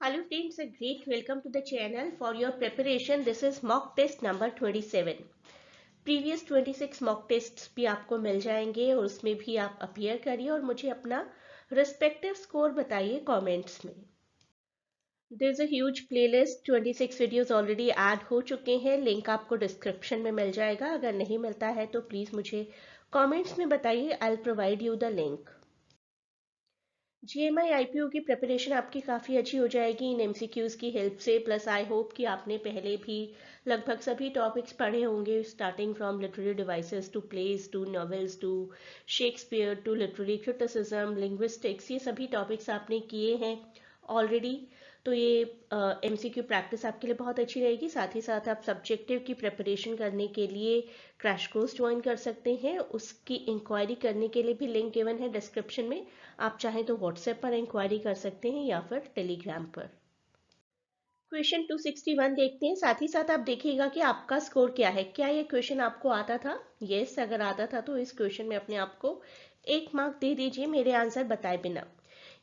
Hello friends, a great welcome to the channel. For your preparation, this is mock test number 27. Previous 26 mock tests भी आपको मिल जाएंगे और उसमें भी आप अपीयर करिए और मुझे अपना रिस्पेक्टिव स्कोर बताइए कमेंट्स में. There is a huge playlist, 26 videos already add हो चुके हैं. लिंक आपको डिस्क्रिप्शन में मिल जाएगा. अगर नहीं मिलता है तो प्लीज़ मुझे कमेंट्स में बताइए. I will provide you the link. GMI IPO की प्रिपरेशन आपकी काफ़ी अच्छी हो जाएगी इन एमसीक्यूज़ की हेल्प से. प्लस आई होप कि आपने पहले भी लगभग सभी टॉपिक्स पढ़े होंगे, starting from literary devices to plays to novels to Shakespeare to literary criticism, linguistics. ये सभी टॉपिक्स आपने किए हैं ऑलरेडी. तो ये एमसीक्यू प्रैक्टिस आपके लिए बहुत अच्छी रहेगी. साथ ही साथ आप सब्जेक्टिव की प्रिपरेशन करने के लिए क्रैश कोर्स ज्वाइन कर सकते हैं. उसकी इंक्वायरी करने के लिए भी लिंक गिवन है डिस्क्रिप्शन में. आप चाहें तो व्हाट्सएप पर इंक्वायरी कर सकते हैं या फिर टेलीग्राम पर. क्वेश्चन 261 देखते हैं. साथ ही साथ आप देखिएगा कि आपका स्कोर क्या है. क्या ये क्वेश्चन आपको आता था? यस, अगर आता था तो इस क्वेश्चन में अपने आप को 1 मार्क दे दीजिए मेरे आंसर बताए बिना.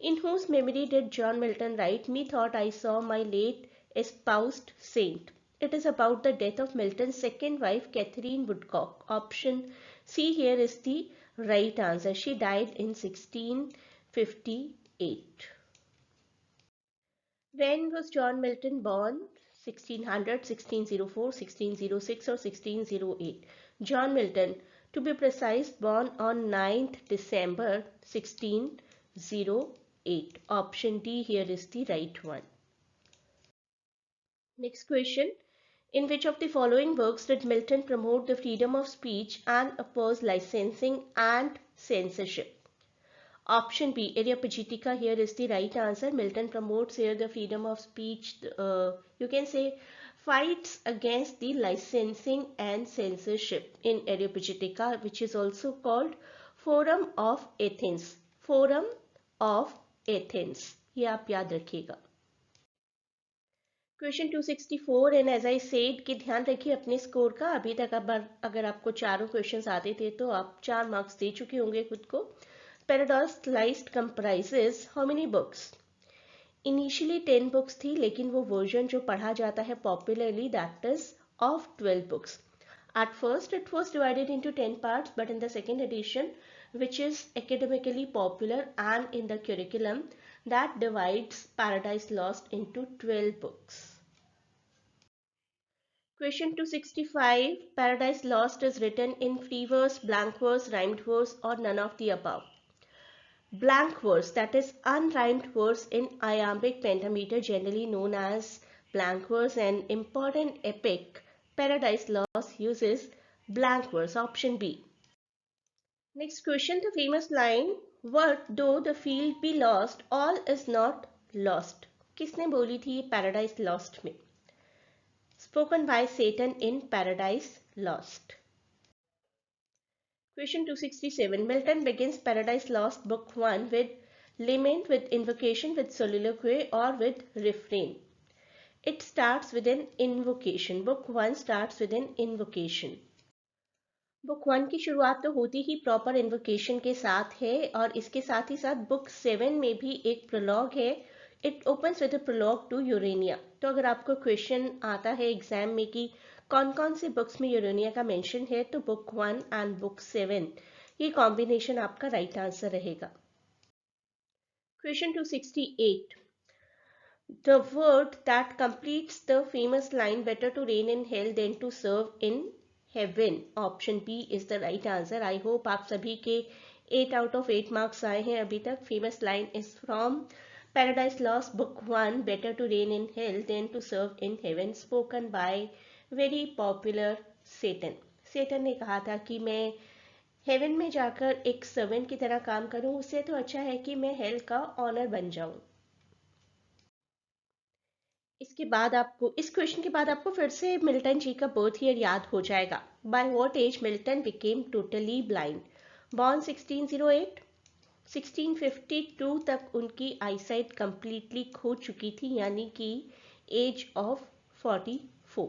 In whose memory did John Milton write, "Methought I saw my late espoused saint"? It is about the death of Milton's second wife, Catherine Woodcock. Option C here is the right answer. She died in 1658. When was John Milton born? 1600, 1604, 1606 or 1608? John Milton, to be precise, born on 9th December 1608. Option D here is the right one. Next question. In which of the following works did Milton promote the freedom of speech and oppose licensing and censorship? Option B, Areopagitica here is the right answer. Milton promotes here the freedom of speech. You can say fights against the licensing and censorship in Areopagitica, which is also called Forum of Athens. Forum of Athens. ये आप याद रखिएगा. Question 264 and as I said कि ध्यान रखिए अपने score का. अभी तक अगर आपको चारों क्वेश्चंस आते थे तो आप 4 मार्क्स दे चुके होंगे खुद को. Paradise Lost comprises how many books? Initially 10 books थी, लेकिन वो वर्जन जो पढ़ा जाता है popularly that is of 12 books. At first it was divided into 10 parts, but in the second edition, which is academically popular and in the curriculum, that divides Paradise Lost into 12 books. Question 265. Paradise Lost is written in free verse, blank verse, rhymed verse or none of the above. Blank verse, that is unrhymed verse in iambic pentameter, generally known as blank verse. An important epic, Paradise Lost, uses blank verse. Option B. Next question, the famous line, "What though the field be lost, all is not lost." किसने बोली थी ये Paradise Lost में? Spoken by Satan in Paradise Lost. Question 267. Milton begins Paradise Lost Book 1 with lament, with invocation, with soliloquy or with refrain. It starts with an invocation. Book 1 starts with an invocation. Book 1 की शुरुआत तो होती ही proper invocation के साथ है और इसके साथ ही साथ बुक 7 में भी एक प्रोलॉग है. It opens with a prologue to Urania. तो अगर आपको क्वेश्चन आता है एग्जाम में कि कौन कौन से बुक्स में यूरेनिया का मेंशन है, तो बुक 1 एंड बुक 7 ये कॉम्बिनेशन आपका राइट आंसर रहेगा. Question 268. The word that completes the famous line, "Better to reign in hell than to serve in heaven." Option B is the right answer. I hope आप सभी के 8 out of 8 marks आए हैं अभी तक. Famous line is from Paradise Lost Book 1, "Better to reign in hell than to serve in heaven," spoken by very popular Satan. Satan ने कहा था कि मैं हेवन में जाकर एक सर्वेंट की तरह काम करूं, उससे तो अच्छा है कि मैं हेल का ऑनर बन जाऊं. इसके बाद आपको इस क्वेश्चन के बाद आपको फिर से मिल्टन जी का बर्थ ईयर याद हो जाएगा. By what age Milton became totally blind? Born 1608. 1652 तक उनकी आईसाइट कंप्लीटली खो चुकी थी, यानी कि age of 44.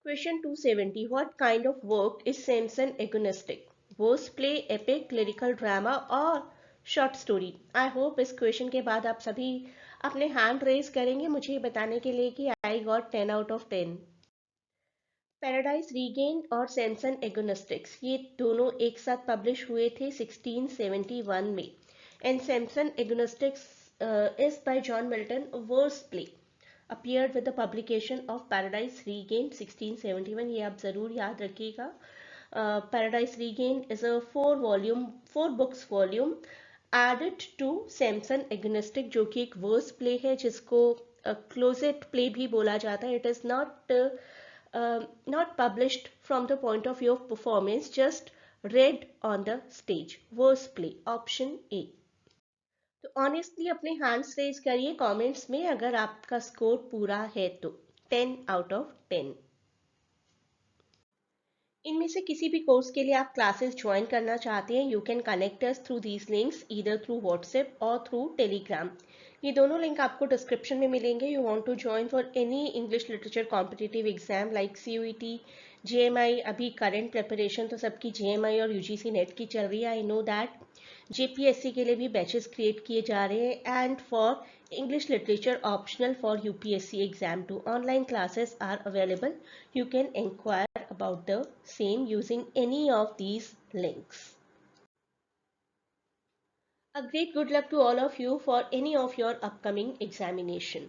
Question 270. What kind of work is Samson Agonistes? Verse play, epic, lyrical drama और शॉर्ट स्टोरी? आई होप इस क्वेश्चन के बाद आप सभी अपने हैंड रेज करेंगे मुझे ये बताने के लिए कि I got 10 out of 10। Paradise regain और सैमसन एगोनिस्टिक्स ये दोनों एक साथ पब्लिश हुए थे 1671 में। And Samson Agonistes is by John Milton, a verse play appeared with the publication of Paradise Regained 1671। ये आप ज़रूर याद रखिएगा। Paradise Regained is a four books volume added to Samson Agnostic, जो कि एक verse play है जिसको closet play भी बोला जाता है। It is not published from the point of view of performance, just read on the stage. Verse play, option A। तो ऑनेस्टली अपने हैंड्स रेज करिए कमेंट्स में अगर आपका स्कोर पूरा है तो 10 आउट ऑफ 10। इनमें से किसी भी कोर्स के लिए आप क्लासेस ज्वाइन करना चाहते हैं, you can connect us through these links either through WhatsApp और थ्रू टेलीग्राम। ये दोनों लिंक आपको डिस्क्रिप्शन में मिलेंगे। You want to join for any English literature competitive exam like CUET, JMI. अभी करंट प्रिपरेशन तो सबकी जेएमआई और यूजीसी नेट की चल रही है। आई नो दैट जेपीएससी के लिए भी बैचेस क्रिएट किए जा रहे हैं। And for English literature optional for UPSC exam to online classes are available. You can inquire about the same using any of these links. A great good luck to all of you for any of your upcoming examination.